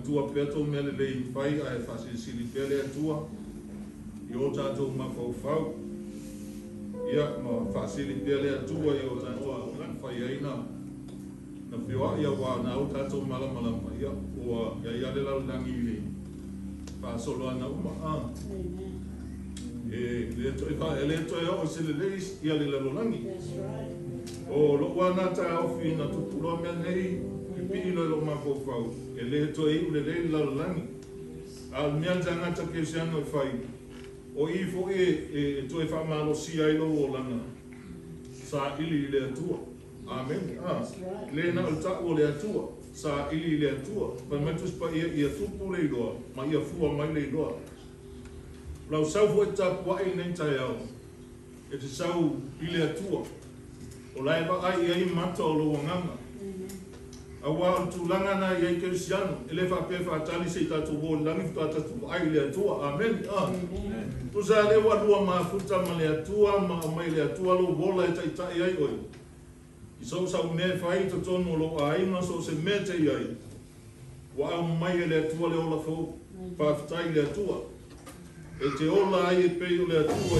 Tua peto mele le fai ai fasi sili pele tua yo tato ma fau ia ma fasi sili pele tua yo tato lan fai ai na pio ia wa na o tato mala ia o ia le la langi le fa solo na uma le to fa ele to o sili le ia le la langi o lo wa na ta o fina tu lo me nei pilo lo ma fau e le to e le la langi al mia jangata ke siano fai o i fo e to e fa malo si ai lo lana sa ili le tua amen le na alta o le tua sa ili le tua pa metus pa ia fu pule lo ma ia fu mai le lo la sa fu ta po ai nei ta yo e te sau ile tua o la ba ai mato lo nganga awa tu langa na ye Cristiano ele fa pe fa tali se ta tu bon langi tu ta tu ai le tua amen tu sa le wa lua ma futa ma le tua ma mai le tua lo bola ta ta ai oi i so sa me fa i to tono lo ai ma so se mete ai wa mai le tua le ola fo fa ta le tua e te ola ai pe le tua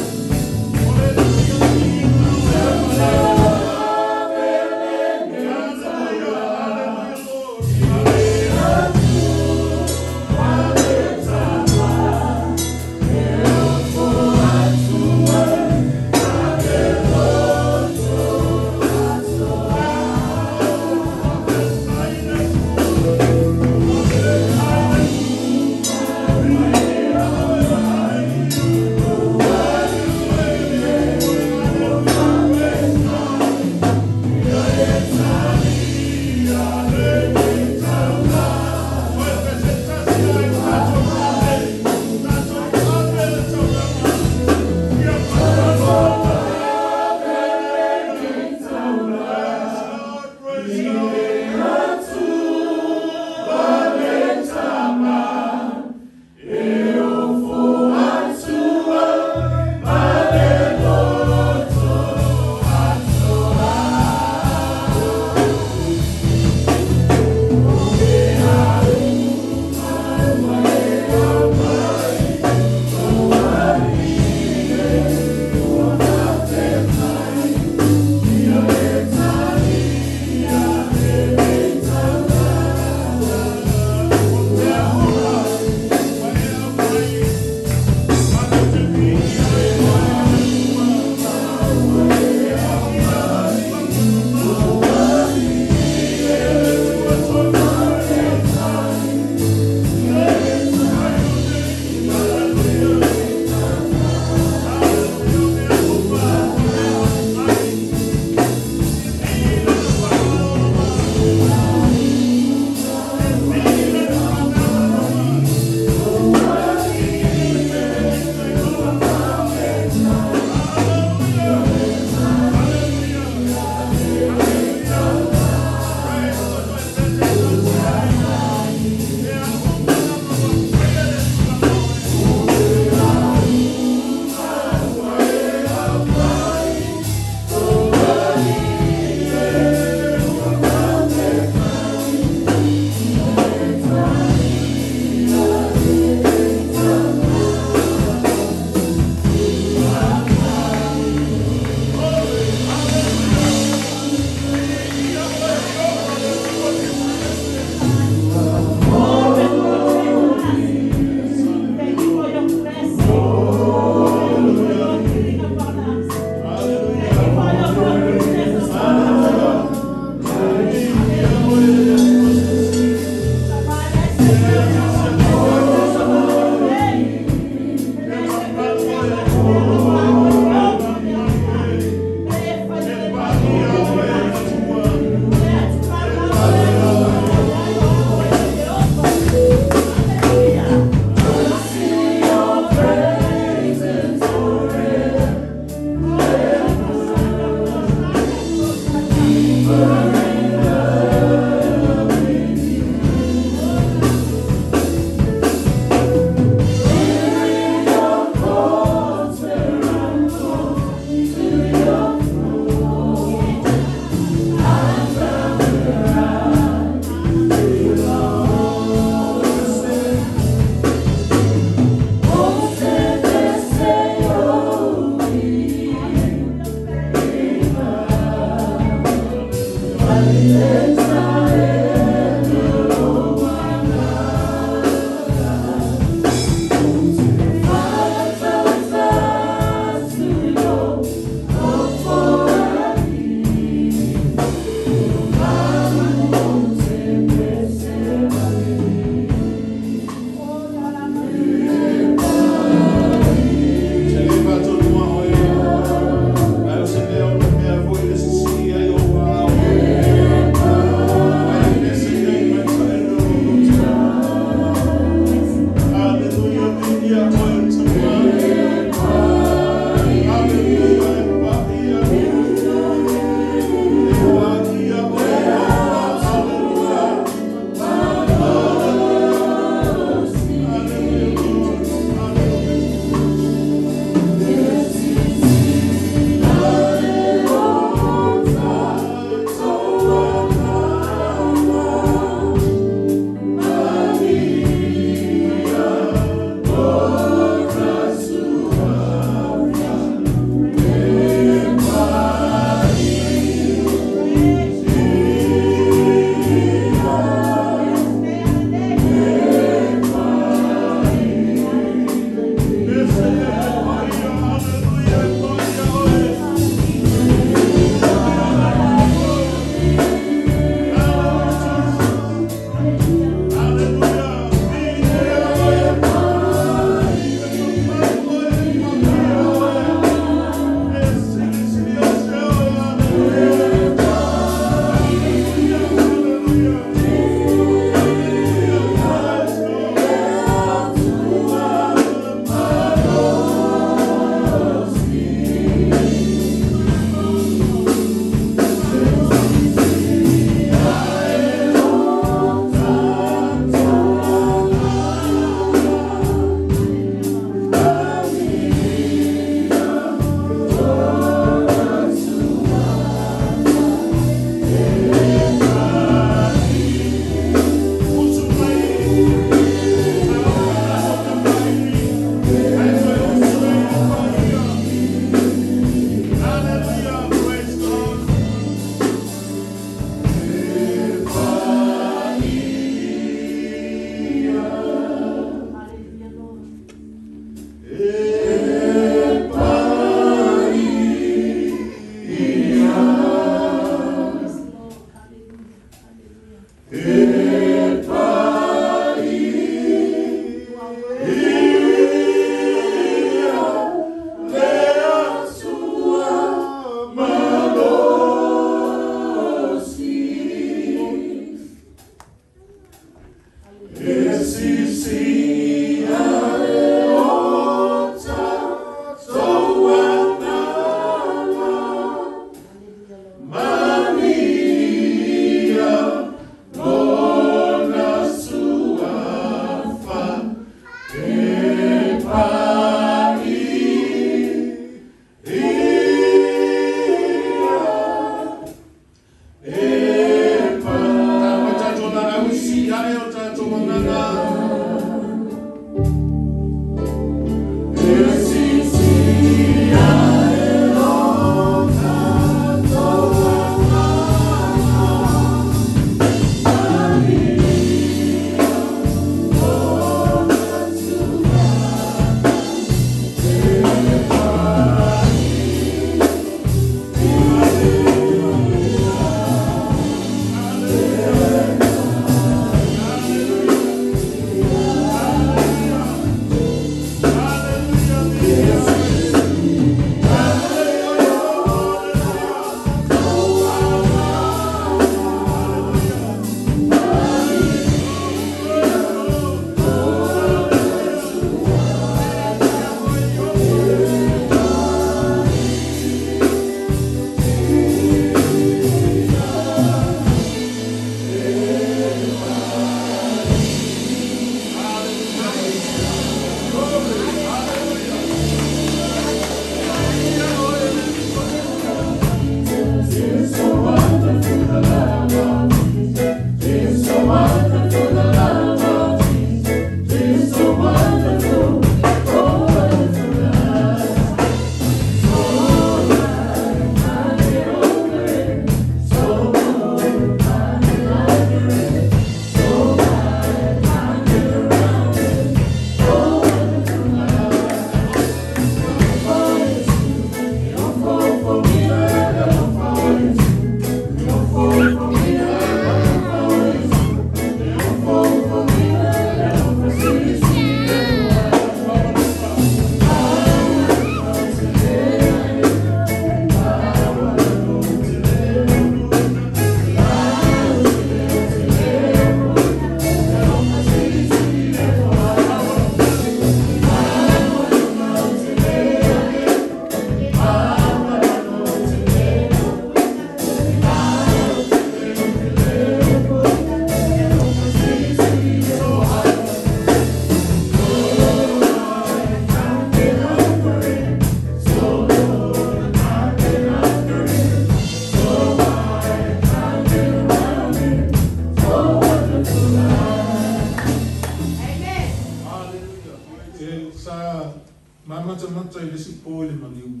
si po le maliu.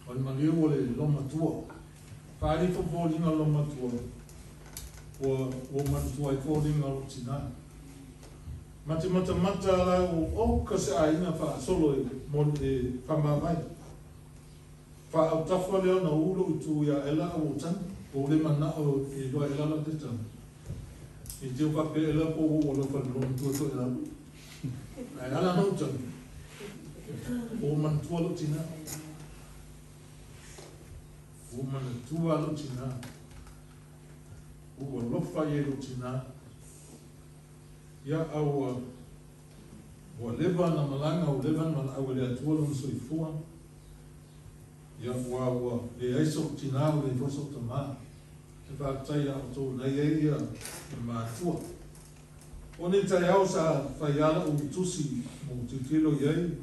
O le maliu o le loma tua. Whaari fo fōringa loma tua. O matua I fōringa o tina. Mate mata la o ka se aina wha solo mo e whamawai. Wha au tawha leo na uro I tu ia ela o tan. O le mana o e doa ela la te tan. I te upape ela po o lo whanilona tua to ela. Ai ala no tan. O man tua lo tina. O man tua lo tina. O lofa ye lo tina. Ia au o leva na malanga o leva na au le atua lo soifua. Ia ua e aiso tina o le foso tama. Te whātai a tō nei e ia e mātua. O ne tai au sa whaiala o tusi mo te kilo iei.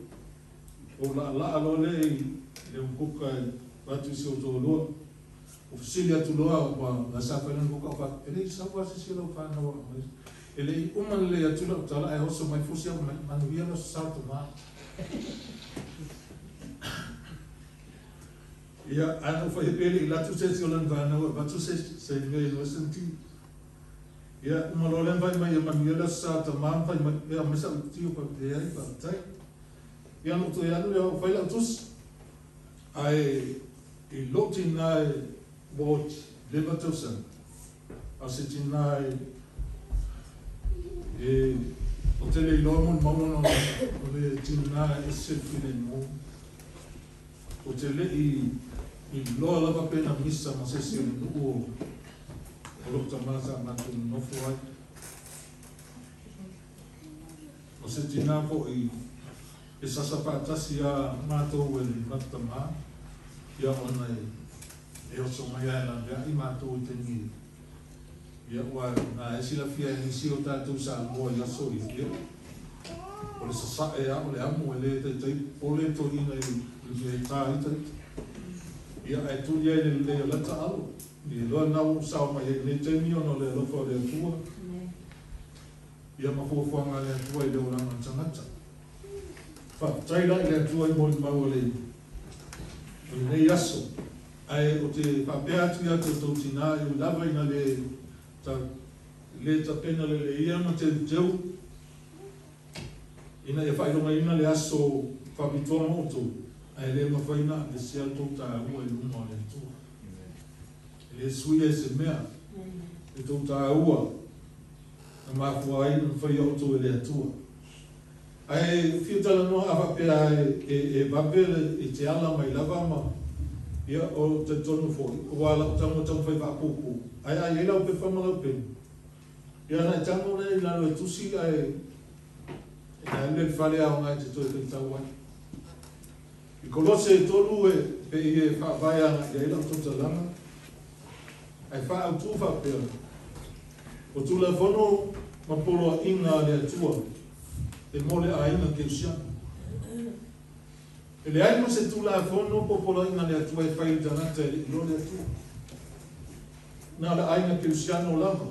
O la alo le e mkuka e watusi o tō loa. O fisili atu loa o pa la sa whailan kuka o whak. Ele I sa wasi sila o whanawa. Ele I uman le atu la o tala e hoso mai fusi au manuia la sa to maa. Ia ana foi pele la tu se lan va na va tu se ngai no senti ia uma lo len vai mai manuela sa ta man vai mai ia mesa tio pa te ai pa tai ia no to ia no foi la tus ai I loti na bot levatosa a se tina e o te le lomo mo no o le tina e se fine mo o te le I loa lava pena misa ma se si o nuku o lopta masa matu nofu ai. O se tina po I sasa pātasi a mātou e le mata mā. Ia ona e oso mai ai la mea I mātou I te ngi. Ia ua na e sila fia e nisi o tātou sa mua I aso I fia. O le sasa e a o le amu e le tei o le to ina I tā I tei. Ia ai tu ia le lata alo. Ni loa nau sao mai ne temi ono le lofa le tua. Ia mafuafuanga le tua I le oranga tangata. Taila I le tua I moni mau le. Nei aso. Ai o te whapea atu ia te tau tina I lava ina le tapena le ia ma te teu. Ina e whaironga ina le aso whapitua motu. Ai le mawhaina le sea tōta ua I luma o le tua. Le suia e se mea. Le tōta ua. Na mafua ai na whai auto e le atua. Ai whiutala noa awhapea e wapele I te ala mai lava ma. Ia o te tonu fōi. O wala o tango tango whai whapuku. Ai e lau pe whamalau pe. Ia na tango nei lalo e tusi ai. E le whale ao ngai te toi pe tau ai. I kolose tolu e pe I e whaia I lau tota langa. Ai wha au tu whapea. O tu la whono ma polo a inga le atua. E mole a inga ke usiana. E le aima se tu la whono po polo a inga le atua e whai tanata e lo le atua. Nā le aina ke usiana o lava.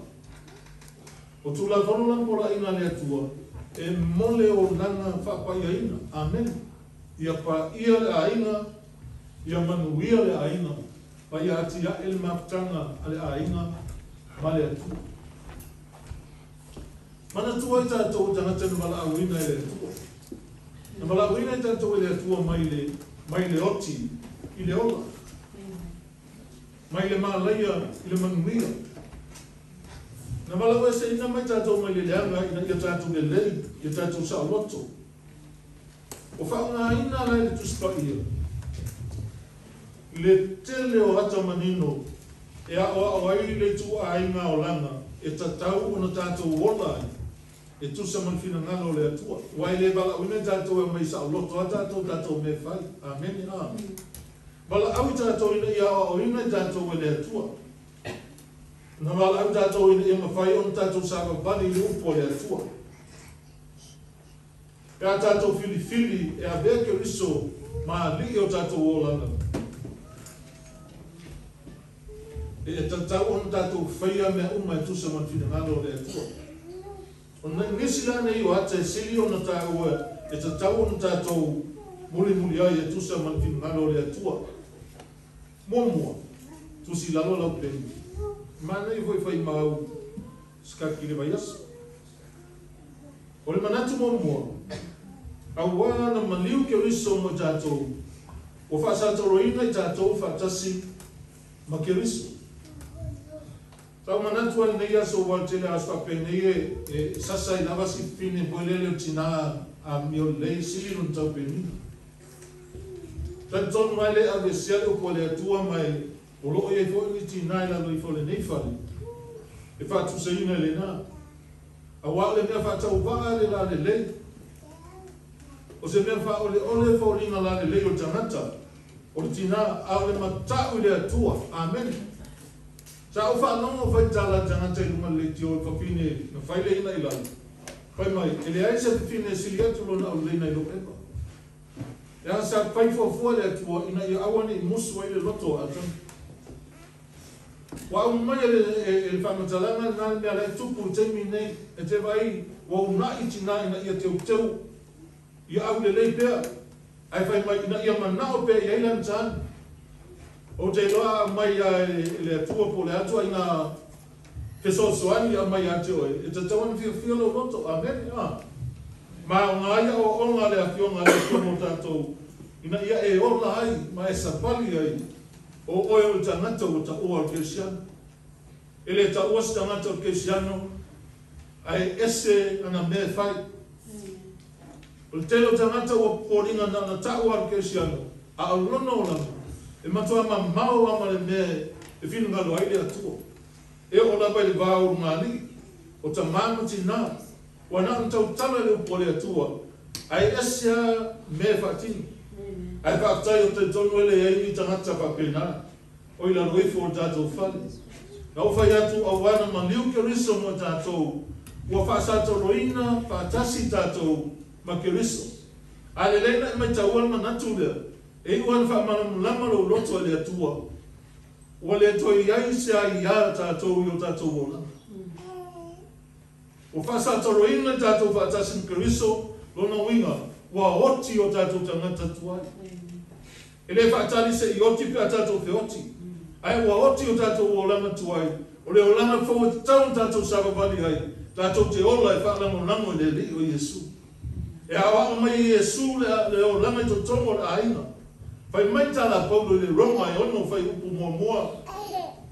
O tu la whono la polo a inga le atua. E mole o langa whapai a ina. Amen. Ia pa ia le aina, ia manuia le aina, pa ia ati a el maptanga a le aina, ma le atu. Mana tua I tātou tangata na mala awina I le atua. Na mala awina I tātou I le atua mai le oti, I le ola. Mai le malaia, I le manuia. Na mala awina se ina mai tātou mai le leanga, I tātou le lei, I tātou sa loto. O whaunga ina lai le tuspa ia. Le tele o hata manino, e a o ai le tu a inga o langa, e tatau o na tātou wola ai, e tusa man fina ngalo le atua. Wai le bala uine tātou e mai sa o loto, a tātou me whai. Amen. Bala au tātou ina ia o ina tātou e le atua. Na bala au tātou ina ia mawhai on tātou sa bani i upo le atua. E a tātou fili e a veke riso ma li o tātou o langa. E tātou on tātou whaia mea uma e tusa man fina ngalo le atua. O nisi lana I o ata e sili o na tāua e tātou on tātou muli ai e tusa man finngalo le atua. Mua, tusi lalo lau peni. Mana i foi mau skaki le vaias. O le manatu mua. Awa na maliu ke riso mo tātou. O whaasato roina i tātou whaatasi ma ke riso. Tau manatu an nei aso waltele aswa penei e sasa i lava si fine poelele o tina a mio lei silun tau penina. Tanton mai le ave siale o pole atua mai o loo e fo i tina i lalo i fole nei fali. E whaatu seina le na. A wale mea whaatau waa le la le lei. O se mea wha ole fo ringa la le lei o tangata. O tina a le matau i le atua. Amen. Sa o whanongo whai tala tangata i lunga le tio i whapine na whaile ina i lalo. Whai mai, e le aise whapine sili atu lona au leina i lo epa. E a sa whai fuafua le atua ina i awane i musu wa i le loto atan. Wa au mai e whamatalanga nā mea le tupu teimi nei e te vai wa una i tina ina i a teu teu i au le lei pēr. Ai whai mai ina i a manao pēr i eilan tāna. O te loa mai le atua po le atua ina pesosoani a mai ate oe. E te tauan fia lo roto. Amen. Ma o ngā ia o onga le afionga le afionga o tātou. Ina ia e ola ai, ma e sapali ai. O oe o tangata o ta ua o Kesiano. E le ta ua tangata o Kesiano. Ai ese ana me fai. O le telo tangata o poringa na ta ua o Kesiano. A alono o lama. E matua ma mau ama le me e finu ngalo aile atua. E o la bai le vāo ngāli. O ta māma tina. Wana antau tala le upole atua. Ai esia me fatini. Ai whaatai o te tonu ele e ini tangata whapena. O ila roifo o tātou whale. Na o whai atu a wana ma liu ke riso mo tātou. Ua whaasato roina whaatasi tātou ma ke riso. A le leina i mai tauan manatu lea. E iwan whaamana lo loto le atua. Ua le toi ai se ai ia tātou i o tātou ona. O whaasato roina tātou whaatasi ke riso. Lona winga. Ua oti o tātou tangata tuai. E le whaatari se i oti pia tātou fe oti. Ai ua oti o tātou o langa tuai. O le o langa whau te taun tātou savavali ai. Tātou te ola e whaalango lango le li o Yesu. E awa o mai Yesu le o langa i to tongo le aina. Whai mai tala paulo le ronga e ono whai upu mua.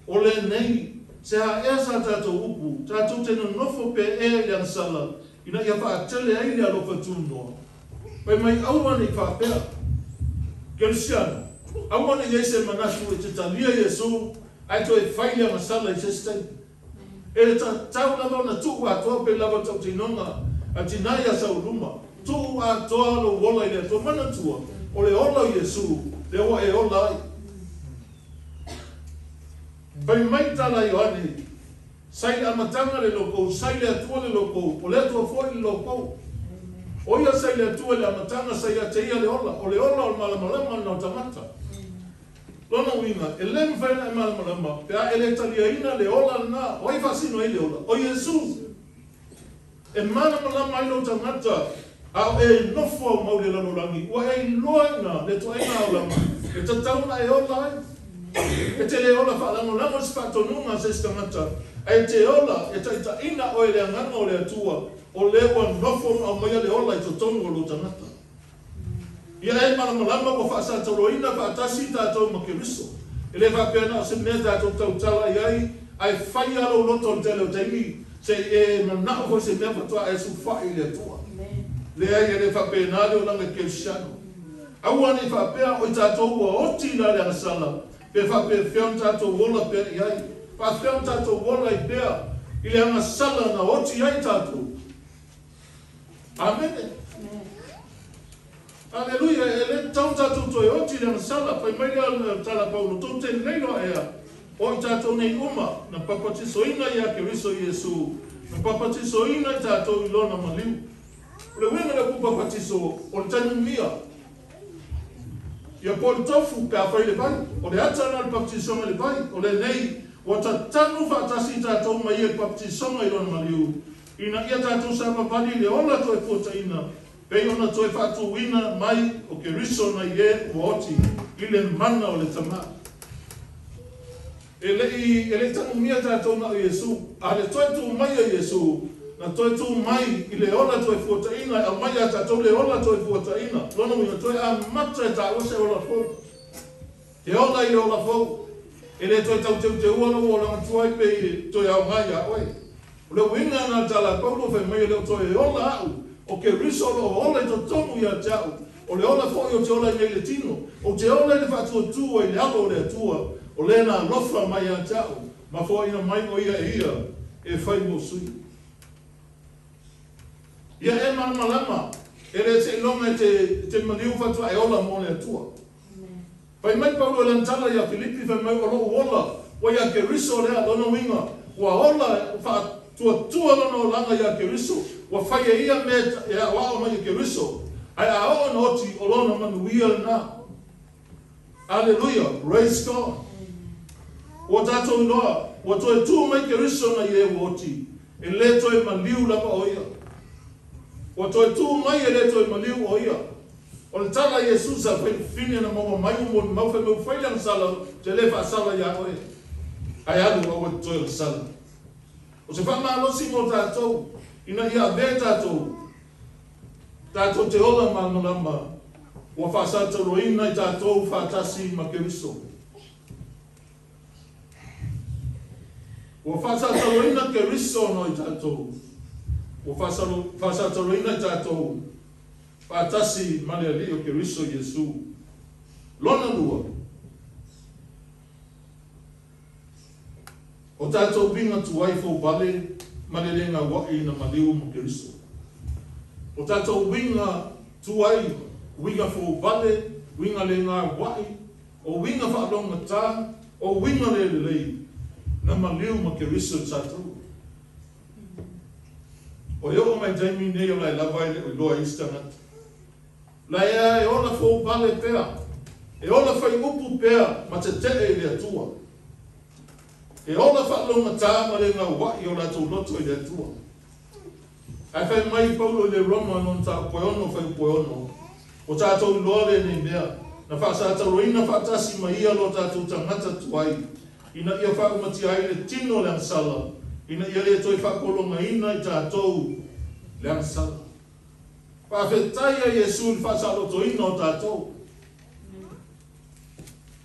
O le nei. Se ha ea sa tātou upu. Tātou tena nofo pe e liang sala. Ina ia whaatele ai le alo whatunoa. Whai mai auane i whaapea. Keristiano. Auane i eise manatu e te talia Yesu. Ai to e whailia masala i se stei. E le tau lava na tuku atoa pe lava tau tinonga. A tinai a sauruma. Tuku atoa lo wola i le atua manatua. O le ola Yesu. Le oa e ola ai. Pai mai tala Ioane. Sai amatanga le loko. Sai le atua le loko. O le atua foi le loko. Oia sai le atua le amatanga sai a te ia le ola. O le ola o malamalama na tamata. Lona winga, e lem whaina e malamalama. Pea ele talia ina le ola na. Oi fasino e le ola. O Yesu. E malamalama ilo tamata. A e nofo au maure lano rangi. Ua e loina le toaina au lama. E tatauna e ola ai. E te le ola whaalano lamo si whatonunga se stamata. E te ola, e taita ina o e le anganga o le atua. O le ua nofo au maia le ola i to tonu o lo tangata. Ia e malamalama o whaasata roina whaatasi tātou makiriso. E le whapena o se mea tātou tautala iai. Ai whai alo loto o tele o teimi. Se e manao ko se mea patua e su whai le atua. Le ai e le whapena le o langa Keristiano. Aua ni whapea o i tātou ua oti na le anasala. Pe whapea whion tātou wola pea iai. Pa whion tātou wola i pea. I le anasala na oti ai tātou. Amen. Aleluia, e le tau tātou toi oti le anasala. Pai mai le tala paulo. Tau te nei loa ea. O i tātou nei uma. Na papatiso ina i a Keriso Yesu. Na papatiso ina i tātou i lona maliu. Le winga le kupa patiso o le tanu mia. Ia po le tofu pe a whai le bai. O le atana le baptisonga le bai. O le nei. O ta tanu whaatasi tātou mai e baptisonga i lona maliu. Ina ia tātou sa mapani le ola to e puta ina. Pei ona toi whātu wina mai o ke riso na ie o oti I le mana o le tama. E le tangu mia tātou na o Yesu. A le toi tu mai o Yesu. Na toi tu mai I le ola toi fuataina. A mai a tātou le ola toi fuataina. Lona wina toi a mata e tā ose ola fōu. Te ola I ola fōu. E le toi tau te ua no o langa tuai pe toi au ngai a oe. O le winga na tala paulo whai mai leo toi e ola au. O ke riso o ola I to tomu ia tau. O le ola fōi o te ola I nei le tino. O te ola I le whātua tua I le alo o le atua. O le na lofa mai a tau. Ma fōi ina mai o ia e ia. E whai mo sui. Ia e malama. E le te ilonga te maniu whatua e ola mo le atua. Pai mai paulo e lantala ia Filipi whai mai o loo ola. O ia ke riso lea lona winga. Ua ola tua lona o langa ia ke riso. Wa whai e ia me e a wao mai ke riso. Ai a o na oti o lona manuia na. Hallelujah. Praise God. O tātou noa. O toi tū mai ke riso na ie o oti. E le toi maliu lapa o ia. O toi tū mai e le toi maliu o ia. O le tala Jesus a whine na maua mai umon mau whai mau whailang sala. Te le wha sala ia o e. Ai alu o toi o sala. O se whama alosi mo tātou. Ina ia ve tātou. Tātou te ola malmalama. Ua whasata roina I tātou whātasi ma ke riso. Ua whasata roina ke riso no I tātou. Ua whasata roina I tātou. Whātasi ma le ali o ke riso Yesu. Lona lua. O tātou vinga tuai fō bale. Ma le lenga wai na maliu mo ke riso. O tātou winga tuai, winga fō bale, winga lenga wai, o winga whaalonga tā, o winga le lei, na maliu mo ke riso tātou. O eo mai taimi nei o lai lawai le o loa istangat. Lai e ola fō bale pēr, e ola whai upu pēr, ma te te e le atua. E ola whaalonga tā ma le ngā wai o lātou loto I le atua. Ai whai mai paulo le Roma non tā poeono whai poeono. O tātou loale nei mea. Na whaasata roina whaatasi ma ia lo tātou tangata tuai. Ina ia whaumati ai le tino le ansala. Ina ia le toi whakolonga ina I tātou le ansala. Whawhetai a Yesu le whaasalo to ina o tātou.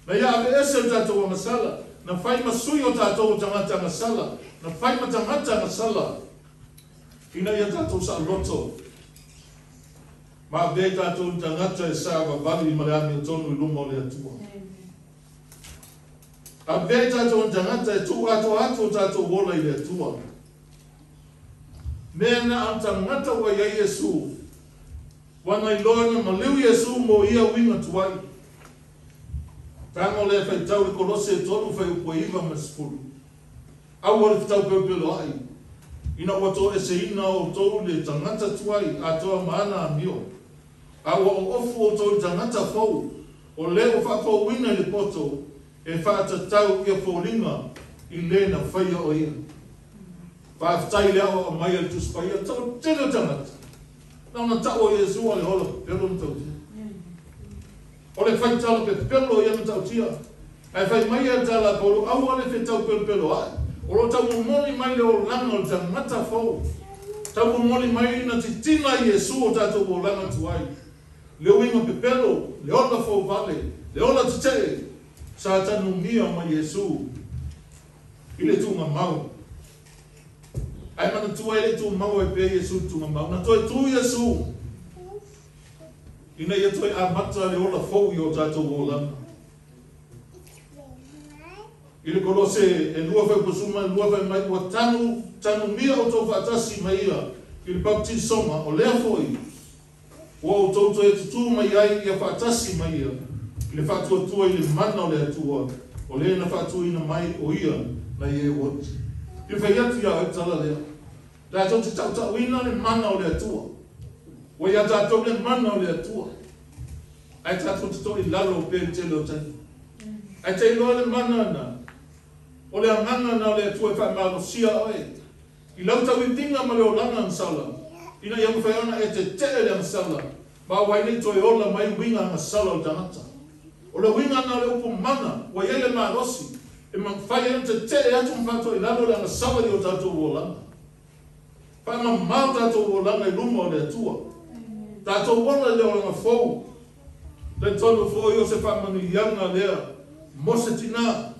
Na ia ave ese tātou a masala. Na whai masui o tātou tangata masala. Na whai matangata masala. Ina ia tātou sa loto. Ma ve tātou tangata e sa wawali I mareami o tonu I luma o le atua. A ve tātou tangata e tu ato tātou wola I le atua. Mena ang tangata wa ia Yesu. Wana I loana maliu Yesu mo ia winga tuai. Tango le whai tau I kolose e tonu whai upo iwa masfuru. Au wale whai tau peupelo ai. Ina wato e se ina o tau le tangata tuai a toa maana a mio. A wa o ofu o tau tangata fau. O leo whakau wina le poto e whaata tau ia fōringa I le na whaia o ia. Whaafitai lea o mai al tuspaia tau tino tangata. Nauna tau o Yesu o le hola pelo na tau tia. O le whai tala pe pelo ia na tau tia. Ai whai mai a tala polo au ale whi tau pelo ai. O lo tau moni mai le o langa o tangata fau. Tau moni mai na titina Yesu o tātou o langa tuai. Le winga pepelo, le ola fau vale, le ola tite. Sa tanu mia ma Yesu. I le tunga mau. Ai mana tuai le tunga mau e pe Yesu tunga mau. Na toi tu Yesu. Ina ia toi a mata le ola fau I o tātou o langa. I le kolose e lua whai posuma, lua whai mai ua tanu mia o tau whaatasi mai ia. I le baptisoma o lea foi. Ua o tau e tutu mai ai ia whaatasi mai ia. I le whaatua tua I le mana o lea tua. O lea na whaatua ina mai o ia na ie wot. I le whai atu ia o tala lea. La tau te tau ina le mana o lea tua. Ua ia tātou le mana o lea tua. Ai tātou te tau I lalo o pe te leo tani. Ai te iloa le mana na. O le anganga na le tue whai malo sia oe. I lau tau I tinga ma le o langa ang sala. ina ia mawhaiona e te te le sala, ma waini toi ola mai winga nga sala o tangata. O le winga na le upu mana, wa ele ma rosi, e mawhaiona te te e atu mfato i lalo le nga sala i o tatou wolanga. Wha ma mau tatou wolanga i luma o le atua. Tatou wola le o nga fou, le tonu fou i o se whamanu ianga lea, mose tina.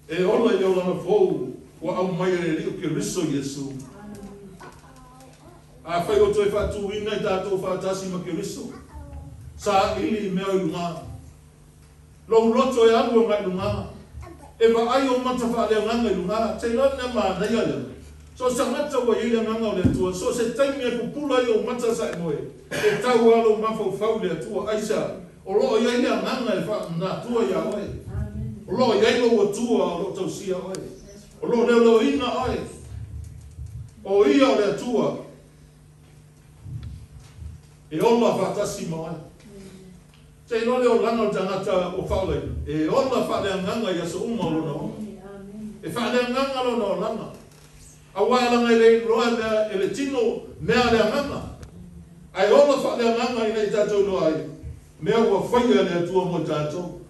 E ola i o nga fou, wa au mai e rio ki riso Yesu. A whai o toi whatu ina i tātou whātasi ma ki riso. Sa ili mea i lunga. Long loto e alu o ngai lunga. E wa ai o mata whaale nganga i lunga. Te lona ma nei ale. So sa mata wa ili nganga o le tua. So se taimi e pupula i o mata sa e moe. E tau alo mafau fau le tua. Aisa. O loo i ili nganga e wha na tua ia oe. O loo i ailo o tua o lo tau sia oe. O loo leo ina oe. O ia o le tua. E ola whatasi mai. Te nole o langa o tangata o whaole. E ola whaole nganga i aso uma o lona o. E whaole nganga lona o langa. A waelanga i le roa mea e le tino mea le nganga. Ai ola whaole nganga i nei tātou loa ai. Mea ua whaia le atua mo tātou.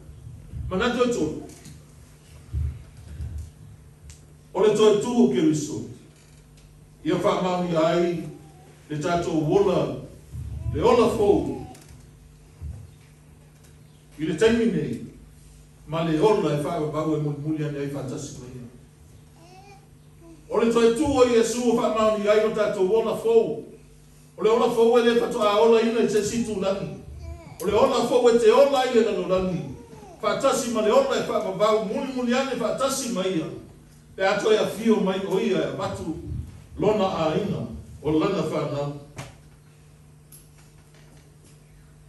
Manatua tō. O le toi tū o ke riso. Ia whaamauni ai le tātou wola le ola fou i le taimi nei ma le ola e whaabau e muli ane ai whatasi mai. O le toi tū o Iesu o whaamauni ai no tātou ola fou. O le ola fou e le patoa ola ina i te situ lani. O le ola fou e te ola i le nano lani. Whatasi ma le ola e whaabau muli ane whatasi mai ia. E ato e a fio mai o ia e batu lona a ina o lana whanau.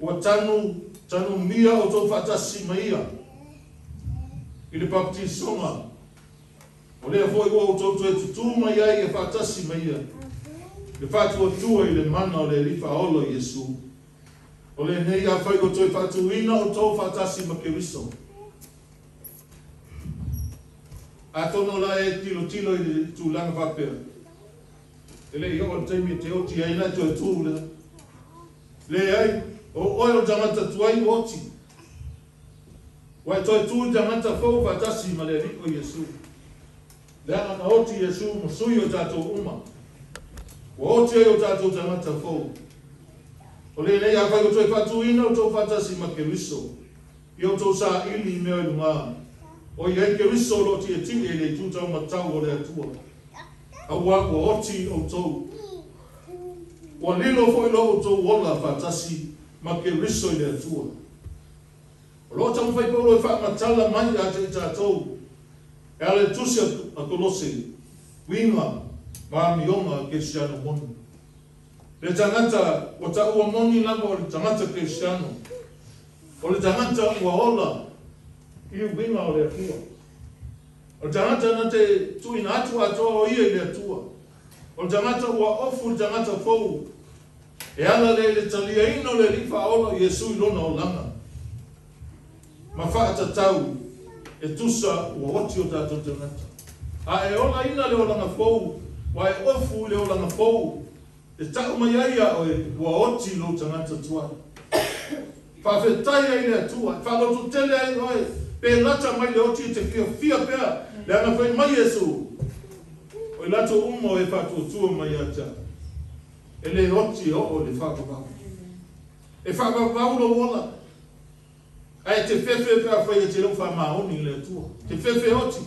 Ua tanu mia o tō whatasi mai ia. I le baptisonga. O lea foi o tō e tutu mai ai e whatasi mai ia. Le whatua tua i le mana o le rifa olo Iesu. O le nei a whai o tō e whatuina o tō whatasi ma ke riso. A tono la e tilo i le tūlanga whapea. E le i o teimi te oti aina tō e tūle. Le ai. O oe o tangata tuai oti. Wai toi tū tangata fau whatasi ma le riko Iesu. Le ana na oti Iesu musui o tātou uma. O oti e o tātou tangata fau. O le nei a whai o toi whatuina o tō whatasi ma ke riso. I o tō sa ili mea i lunga. O iei ke riso lo ti e tini e le tūtau matau o le atua. A wako oti o tō. O lilo fo ilo o tō wola whatasi ma ke riso i le atua. O lo tamu whai paulo e whaamatala mai a te tātou. E ale tusi a kolose, winga, maamionga Cristiano monu. Le tangata o ta ua moni lama o le tangata Cristiano. O le tangata ua ola i winga o le atua. O le tangata na te tuina atua atoa o ia i le atua. O le tangata ua ofu le tangata fou. E ala le talia ino le rifa ola Iesu i lona o langa. Ma whaata tau e tusa ua oti o tātou tangata. A e ola ina le o langa fou, wa e ofu le o langa fou, e tau mai aia o e ua oti lo tangata tuai. Whawhetai ai le atua, whalotu tele ai oe, pe lata mai le oti te fia pea, le ana whai mai Iesu. O i lato umo e whatu tua mai ata. E le oti o le whakavau. E whakavau lo wola. Ai te whewhe pia whai e te rau whamaoni le tua. Te whewhe oti.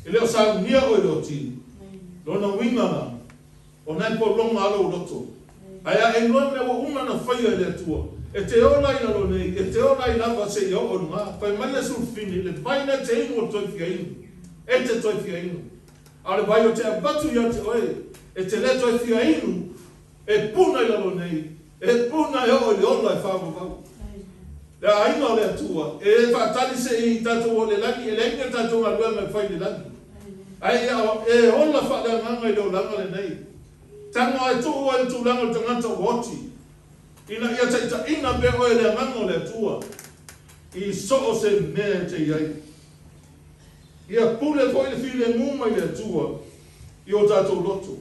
E leo sa nia o le oti. Lona wingana. O nai po longa alo loto. Ai a e noa me wa umana whai e le tua. E te ola ina lo nei. E te ola ina wa se i o runga. Whai mai asu fini. Le vaina te inu o toi fia inu. E te toi fia inu. A le vai o te abatu ia te oe. E te leto e fia inu, e puna i lalo nei, e puna e o le ola e whawawau. Le aina o le atua, e whaatali se i tātou o le lagi, e le inga tātou ngā lua me whai le lagi. Ai e ola whaale nganga i leo langa le nei. Tango e tō o e tū langa o tangata o oti. Ina ia taita ina be o e le nganga o le atua. I so o se mea te iai. Ia pule fo i le file nguma i le atua, i o tātou loto.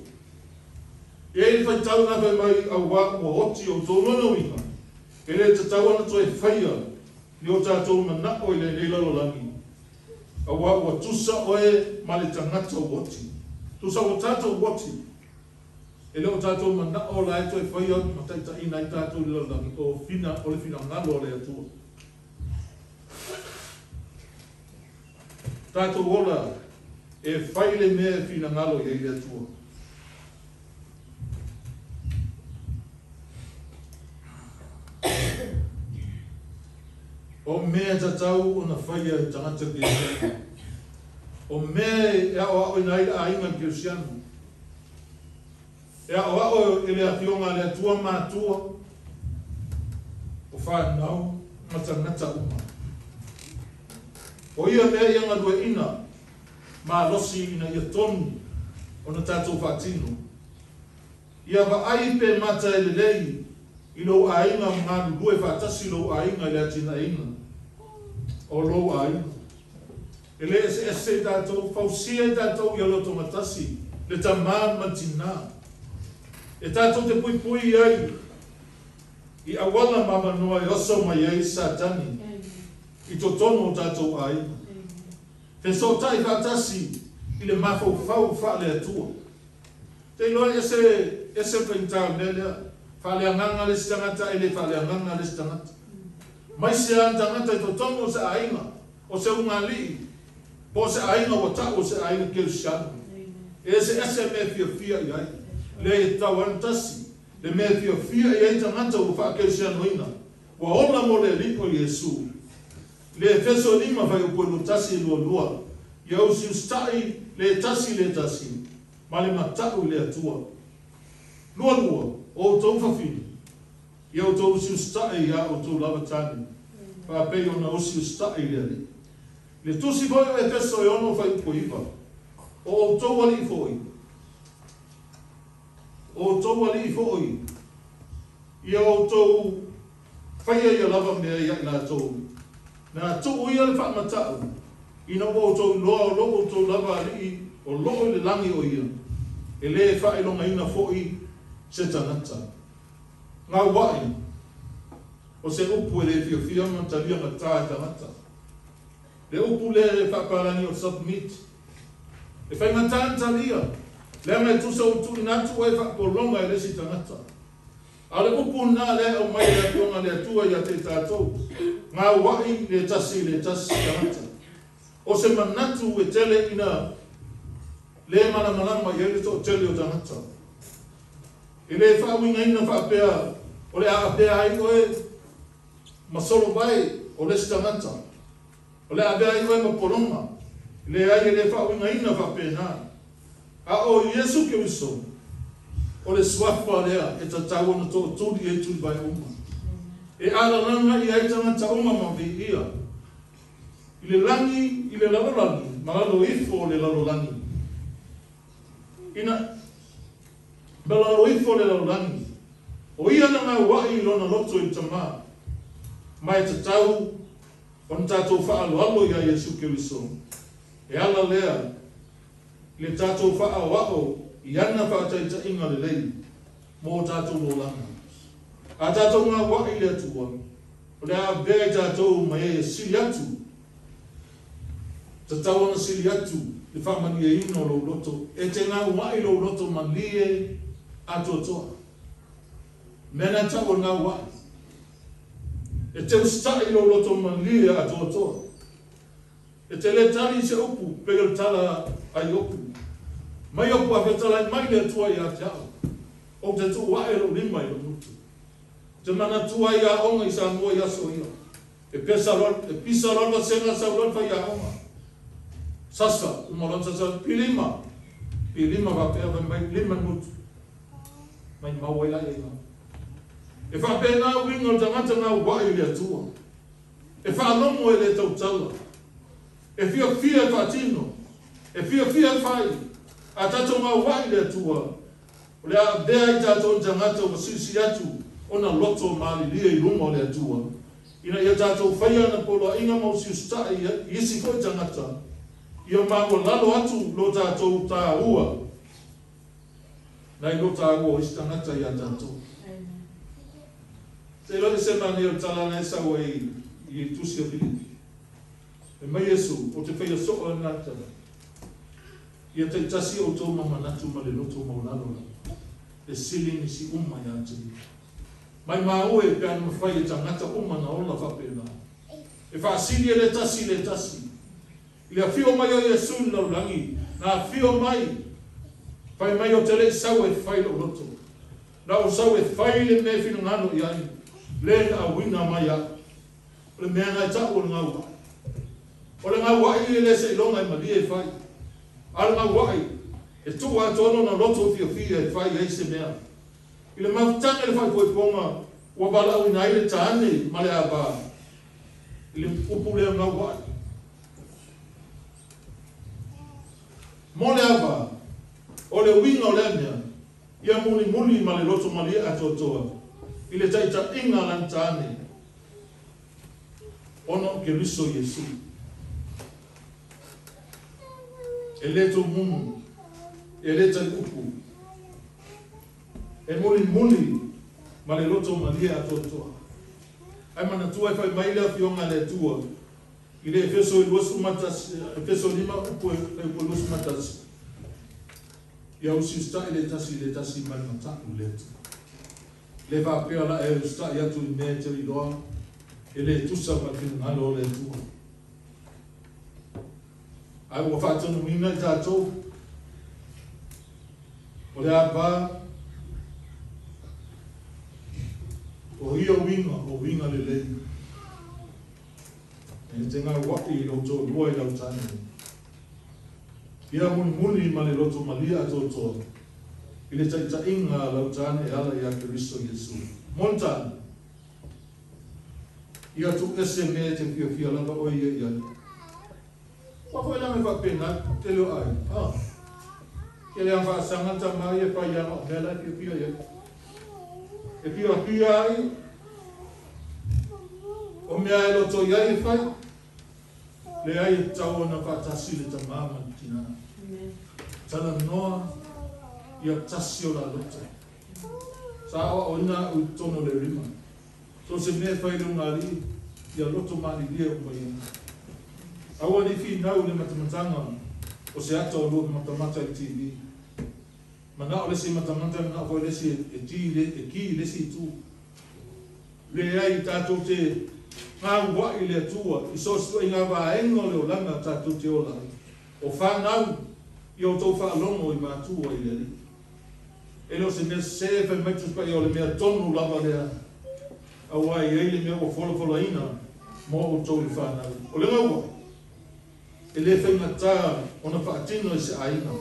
E fai tau na fai mai au wā o oti o tō nono inga. E le te tau ana toi whaia ni o tātou mana o le nei lalolangi. Au wā o tusa oe ma le tangata o oti. Tusa o tātou oti. E le o tātou mana o la e toi whaia ma taita ina i tātou le lalolangi o fina o le fina ngalo o le atua. Tātou ola e whai le mea fina ngalo i le atua. O mea tatau o na whaia tangata ki o mea e ao i nai a inga ki usianu. E ao e le ationga le atua mātua o whanau ma tangata uma. O ia mea ianga due ina ma losi ina ia tonu o na tātou whatino. Ia wa ai pe mata e le lei i lo ainga mga lue whatasi lo ainga le atina inga. O lo ainga. E le ese tātou, fausia e tātou i alo tomatasi, le tamā matina. E tātou te pui pui ai, i awala mama noa e oso mai ai satani, i to tono o tātou ainga. Te so tai whatasi, i le mafau fau wha le atua. Te loa ese pentau nelea, whale anganga le stangata e le whale anganga le stangata. Mai se an tangata i to tono se ainga, o se unga li, po se ainga o ta o se ainga ke usiana. E se me fia i ai, le e tawantasi, le me fia i ai tangata o wha ke usiana ina. Wa ola mo le liko Yesu. Le feso lima vai o kono tasi lua. Ia usi ustai le tasi, ma le matau le atua. Lua, o tau whawhini. Ia o tau usi ustai ia o tau lava tani. Whapei o na usi ustai le ali. Le tusi voi e feso e ono whai upoiva. O tau wali i foi. O tau wali i foi. Ia o tau whaia ia lava mea ia i la tau. Na tau ia le whamatau. Ina o tau loa o tau lava ali o loo le langi o ia. E le whaelonga ina foi se tanata. Ngā wai, o se upu e le fia matalia ma tā tanata. Le upu le whaparani o submit. E whai ngā talia, le mai tusa utu inatu e whapolonga e le si tanata. A le upu nā le au mai le pionga le atua i a te tātou. Ngā wai le tasi tanata. O se manatu e tele ina le malamalama i ele to tele o tanata. E le whaawinga ina whaapea, o le aapea ai oe masolo vai o le stangata. O le aapea ai oe maporonga. Le ai le whaawinga ina whaapea nā. A o Yesu ke wiso, o le swafa lea e tatau na to tūri e tūri vai uma. E ala nanga i ai tangata uma mawi ia. I le langi, i le lalolangi, malalo ifo le lalolangi. Ina, malalo ifo le lalolangi. O ia na ngā wai lona loto i tamā. Mai te tau, o na tātou whaaloalo i a Yesu Kiriso. E ala lea, le tātou whaawao i ana whaataita inga le lei, mō tātou lolanga. A tātou ngā wai le atua, o le a bea tātou mai e siri atu. Te tau ana siri atu, le whamani e ino lo loto, e te ngā wai lo loto malie atotoa. Mena tau ngā wai. E te ustai lo loto malie atotoa. E te le tali se upu, pega tala ai upu. Mai opu a whetala mai le atua i a te au. O te tu wai lo lima i lo mutu. Te mana tua i a onga i sa mua i aso ia. E pisa rola senga sa ulan fai a onga. Sasa, umalon sasa, pilima. Pilima wapea mai lima mutu. Mai mawela i a. E whapea ngā winga o tangata ngā wai le atua. E whaalomo e le tautala. E fia whatino. E fia whai. A tato ngā wai le atua. O le a bea i tato tangata o sisi atu. O na loto maali lia i runga o le atua. Ina ia tato whaia na polo inga mausi ustai i isi koe tangata. Ia mago lalo atu lo tato tā ua. Nai no tāua o istangata ia tātou. Se lo se mani o talana e saua i tusi o Filipi. E mai Yesu, o te whaia so o nātara. Ia te tasi o tō mamanatu ma le loto maunalo. E sili ni si uma ia te. Mai mao e pēr ma whai e tangata uma na ola whapena. E whaasili e le tasi. I le whio mai o Yesu na ulangi. Na whio mai. Whai mai o te le sau e whai lo loto. Na o sau e whai le me whina ngano i ai. Le na wina mai a. Le mea ngai ta o ngau. O le ngau wai e le se ilonga i malia e whai. Al ngau wai. E tu a tono na loto fia e whai e se mea. I le mautanga le whai koe ponga. Ua bala au inai le taane ma le aba. I le upu le ngau wai. Mo le aba. O le winga o le mea. Ia muli ma le loto malia atotoa. I le taita inga lan taane. Ono ke riso Yesu. E leto mumu. E leta upu. E muli ma le loto malia atotoa. Ai mana tua e whai maila fionga le tua. I le Efeso i luasu matas. Efeso lima upu e luasu matas. Ia usi usta i le tasi mai mataku leto. Le vapea la e usta i atu i mea te iloa. E le tusa ma kina ngalo le tua. Ai ua whaatonu mina i tātou. O le apa. O hia winga le lei. E te ngā waki i loto lua i lau tāne. Ia muni ma le loto malia atotoa. I le taita inga lau tāne e ala i a Keristo Yesu. Montana. Ia tu ese me te fia langa o ia ia. Wako ila me whapena, te leo ai. Ke le awha sangata mai e whai ana o mela fia ia. E pia ai. O mea e loto ia i whai. Le ai e tau na whatasi le tamama tina. Tala noa ia tasi o la loto. Sa awa o ina u tono le rima. So se mea whai ngari ia loto mani lia o mai. Awa ni fi nau le matamatanga o se ata o lua matamata i TV. Mana o le se matamata na o le se e ki le se tu. Le ai tato te ngā wai le tua i so stua i ngā waengo le o langa tato te ola. O whanau i o tau whaalongo i mātua i le li. E lo se mea se whai maitus pa i o le mea tonu lava lea. Awa i eile mea o wholofola ina mo o tau i whanau. O le ngau e le whaingatā o na whaatino i se aina.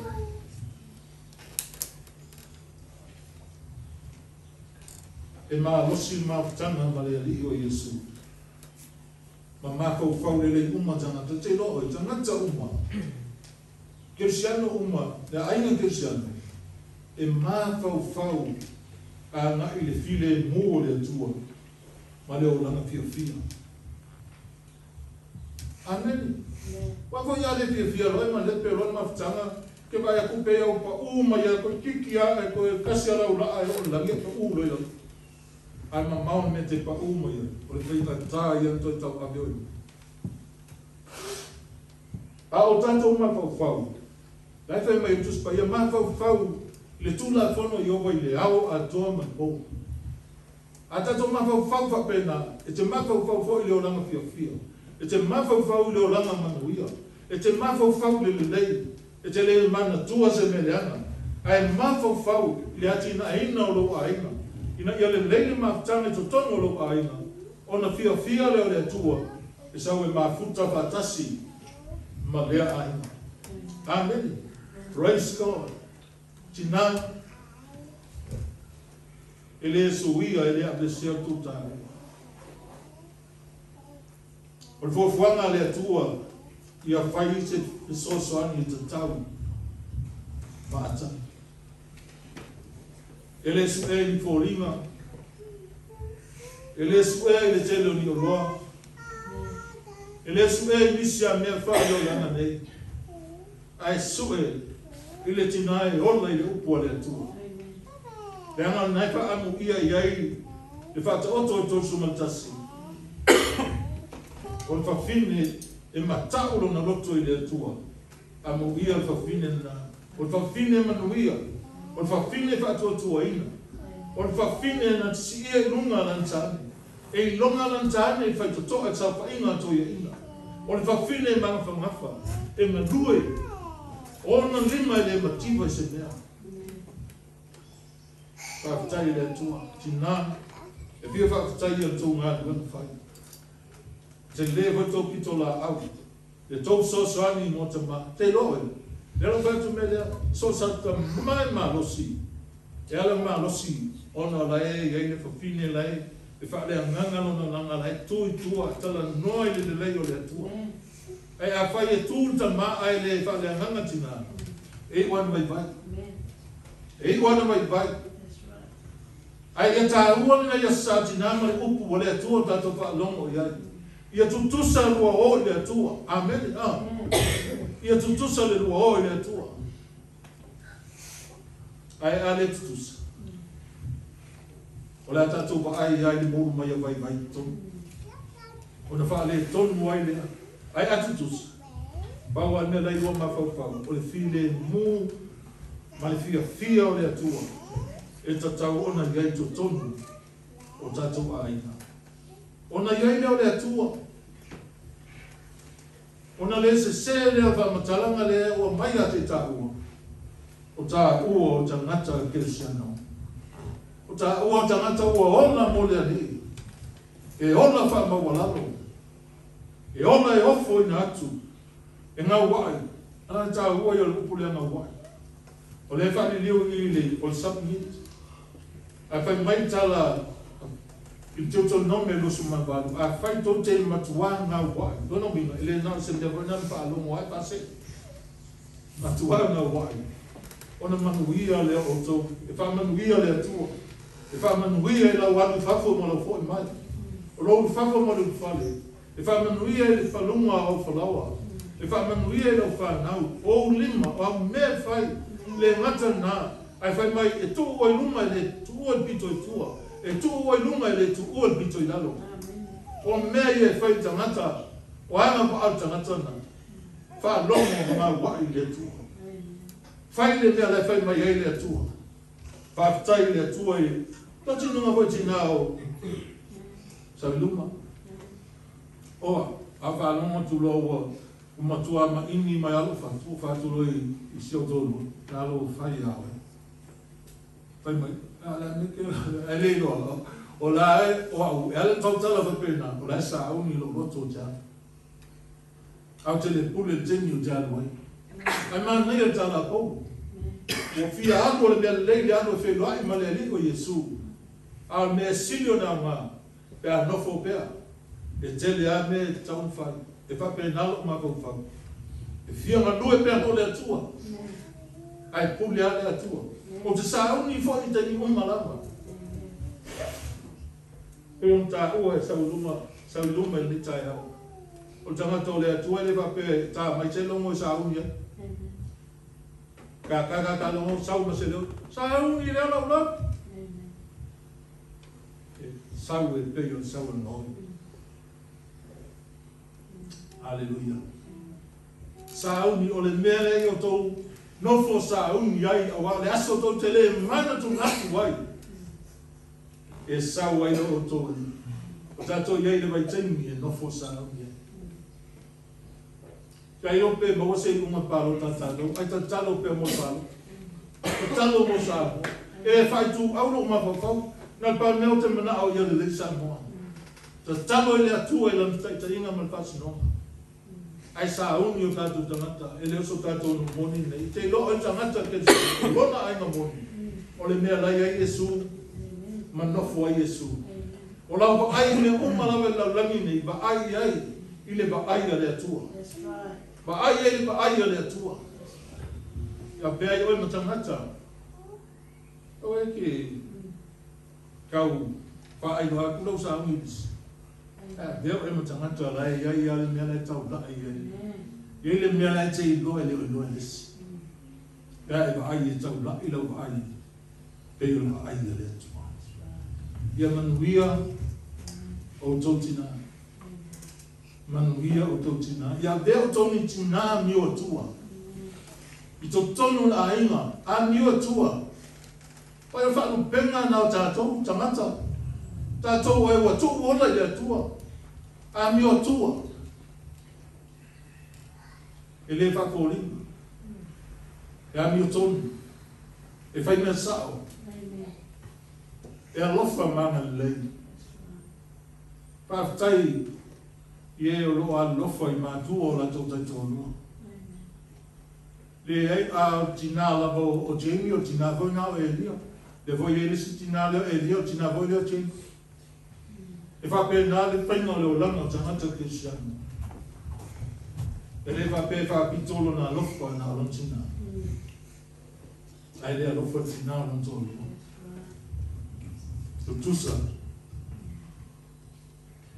E mā losi mā putanga ma le ali o Yesu. Ma mā whau le uma tangata te loa i tangata uma. Kirsiano uma, le aina kirsiano. E mā whau a nga i le file mō le atua. Ma le o langa fia. Amen. Wako ia le fia roi ma le perona ma putanga. Ke vai a kupe au pa uma ia koe kiki a e koe kasi ala ula a e o langia pa ulo ia. Ai ma maun me te pa uma ia. O le whaita tā ia toi tau a meoi. A o tanto uma whau. Lai whai mai utus pa ia ma whau. Le tula whono i owa i le au a toa man po. A tato ma whau whapena. E te ma whau i le o langa fia. E te ma whau i le o langa manuia. E te ma whau le lei. E te le mana tua se me le ana. Ai ma whau le ati na ina o lo aina. Ina ia le leile mafutanga to tono lo aina. Ona fia leo le atua. E sau e mafuta fatasi. Ma lea aina. Amen. Praise God. Tina. Ele suia, ele ablesea tuta. O le fuanga le atua. Ia whai se sosoani te tau. Mata. Ele su e ni foringa. Ele su e le telo ni oroa. Ele su e ni sia mea whaio lana nei. Ai su e. Ele tina e ola i le upua le atua. le anga nai fa amu ia iai le fa oto to sumaltasi o fa fine e matau lo na loto i le tua amu ia fa fine na o fa fine manuia o fa fine fa to ina o fa fine na si e lunga lantani e longa lantani e fa to e sa fa inga to ia ina o fa fine ma fa ngafa e ma due o na lima le mativa se mea fa tai le tua tina e pia fa tai le tua nga le fa se le vo to pitola au le to so soani mo te ma te loe le lo fa tu me le so sa ta mai ma lo si e ala ma lo si ona la e le fa fine la e fa le nganga no na ngala e tu tua tala noi le le o le tua e a fa e tu ta ma ai le fa le nganga tina e wan vai vai e wan vai vai ai e ta ua na ia sa tina ma le upu le tua ta to fa longo ia tutusa lua o le tua amen ia tutusa le lua o le tua ai ale tutusa o la tatu ba ai le mo mai vai vai ton o na fa le ton mo ai le ai atutusa ba wa ne la iwa ma fa o le file mu ma le fia o le tua e tatau ona gai to tonu o tatu ai ona iai leo le atua. Ona le se leo wa matalanga le o mai a te tāua. O tā ua o tangata Kirisiano. O tā ua o tangata ua ona mo le ali. E ona wha mawalalo. E ona e ofo ina atu. E ngā wai. Ana tā ua i o lupu le ngā wai. O le whani liu i le o le submit. A whai mai tala il toto nome lo sumabalu a fai to te matua na wa no bino ele na se deve na fa lo mo ai passe matua na wa ona manuia le auto e fa manuia le tu e fa manuia la wa fa fo mo lo fo mai o lo fa fo mo lo fa le e fa manuia le fa lo mo au fa lawa e fa manuia le fa na o lima o me fai le ngata na ai fai mai e tu o luma le tu o bito tua e tu o lunga le tu o bito i lalo. O mea e whai tangata, o anga pa au tangata na, wha longo ma wai le tua. Whai le mea le whai mai ei le tua. Wha fitai le tua e, no tinu ngā wai tina o, sa luma. Oa, a wha longo tu loa, o matua ma ini mai alo wha tu loi i sio tonu, ka alo whai awe. Whai mai, ele no o la o ele totala fa pena o la sa o ni lo roto ja au te le pule tenio ja noi ai man nei ta la po o fia ato le le ano fe lo ai male liko Yesu al me silio na ma pe no fo pe e te le a me ta un fa e fa pe na lo ma ko fa e fia ma due pe no le tua ai pule ale tua o te sa uni fo i te ni un malama. E un ta ua e sa uluma i ni tai hao. O tangata o le atua le vape ta mai te longo i sa uni ya. Ka ta longo sa uma se leo. Sa uni le ala ula. Sa ue pe yo sa ua noi. Aleluia. Sa uni o le mele i o tou no fo sa yai awa le aso to tele mana tu ngatu wai e sa wai no to o tato yai le vai teni e no fo sa yai kai o pe mo se uma palo tata do ai talo pe mo palo talo mo sa e fai tu au no ma fo na pa me o te mana au ya le sa mo talo le atu e lan tai inga mal pas no ai sa uni o tātou tangata, e leo so tātou no moni nei. Te lo o tangata ke se lona ai na moni. O le mea lai ai Yesu, ma nofo ai Yesu. O lau ba ai le uma lawe lau langi nei, ba ai i le ba ai le atua. Ba ai le ba ai le atua. Ia pea i oi ma tangata. O e ke kau pa ai noa kulau sa uni isi. Deo e matangata lai ai ale mea lai tau lai ai. Iei le mea lai te ilo e leo ilo e lesi. Pea e wa ai e tau lai lau wa ai. Pei o la aia le atua. Ia manuia o tau tina. Manuia o tau tina. Ia vea o tau ni tina mi o tua. I tau tonu la ainga, a mi o tua. Pai o whanu penga na o tātou, tangata. Tātou e wa tō ola i atua. A mi o tua. E le whakoringa. E a mi o tonu. E whai mea sao. E alofa mana lei. Whaftai i e o loa alofa i mātua o la tō taitonua. Le ei a tina lava o Jamie o tina voi ngā o Elia. Le voi e lisi tina leo Elia o tina voi leo Jamie. E whape nā le whainga leo langa o tangata ke siana. E le whape whapitolo nā lofa nā lontina. Ai le lofa tina lontolo. Tusa.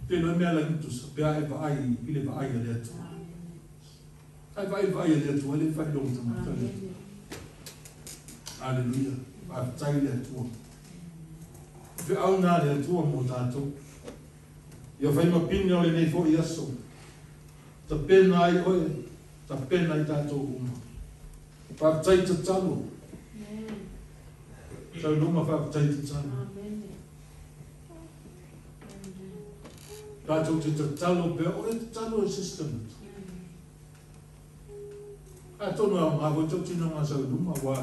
Pelo mea la tusa. Pea e pa ai, ile pa ai le atu. Ai vai le atu, ele fai longa tamata. Aleluia. Pa tai le atu. Pe au na le atu mo tato. Ia fai ma pini o le nei fo iaso. Ta pena ai oe, ta pena i tato uma. Pa tai te talo. Tau numa pa tai te talo. Tātou te talo pe o e te talo e system. A tono au ngā koe tau tino ngā sau numa wā.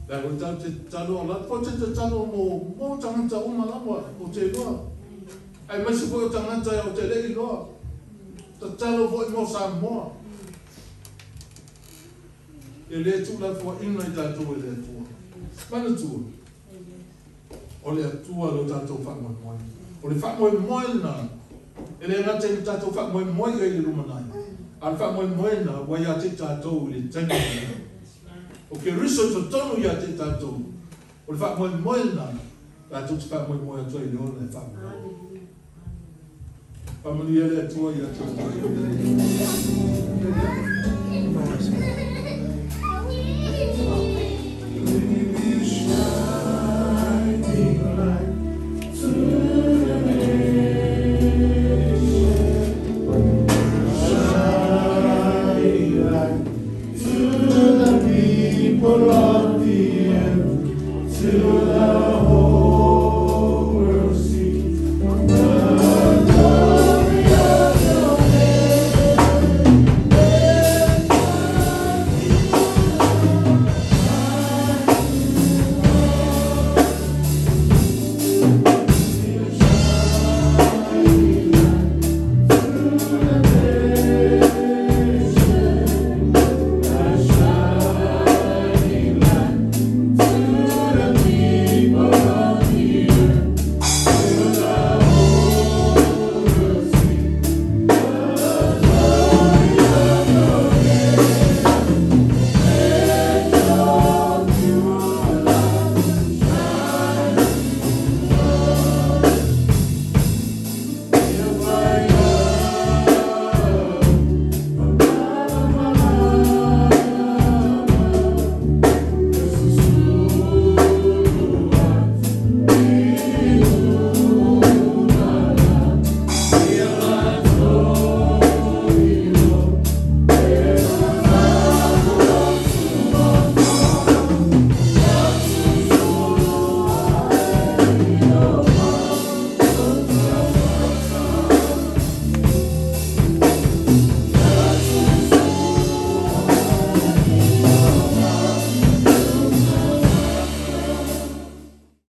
Pea koe tau te talo o lat, ko te talo mō tangata uma lawa o te loa. Ai maisi koe o tangata o te lei loa. Ta talo fo i mō sa moa. E le tūla fua ina i tātou e le tua. Mana tua? O le atua lo tātou whanua moa. O le whamoe moe na, e le ngate ni tātou whamoe moe e i rumanai. Al whamoe moe na, wai a te tātou i le tanga. O ke riso to tonu i a te tātou. O le whamoe moe na, tātou te whamoe moe atua i le ona e whamoe. Pamuli ele atua i a te tātou.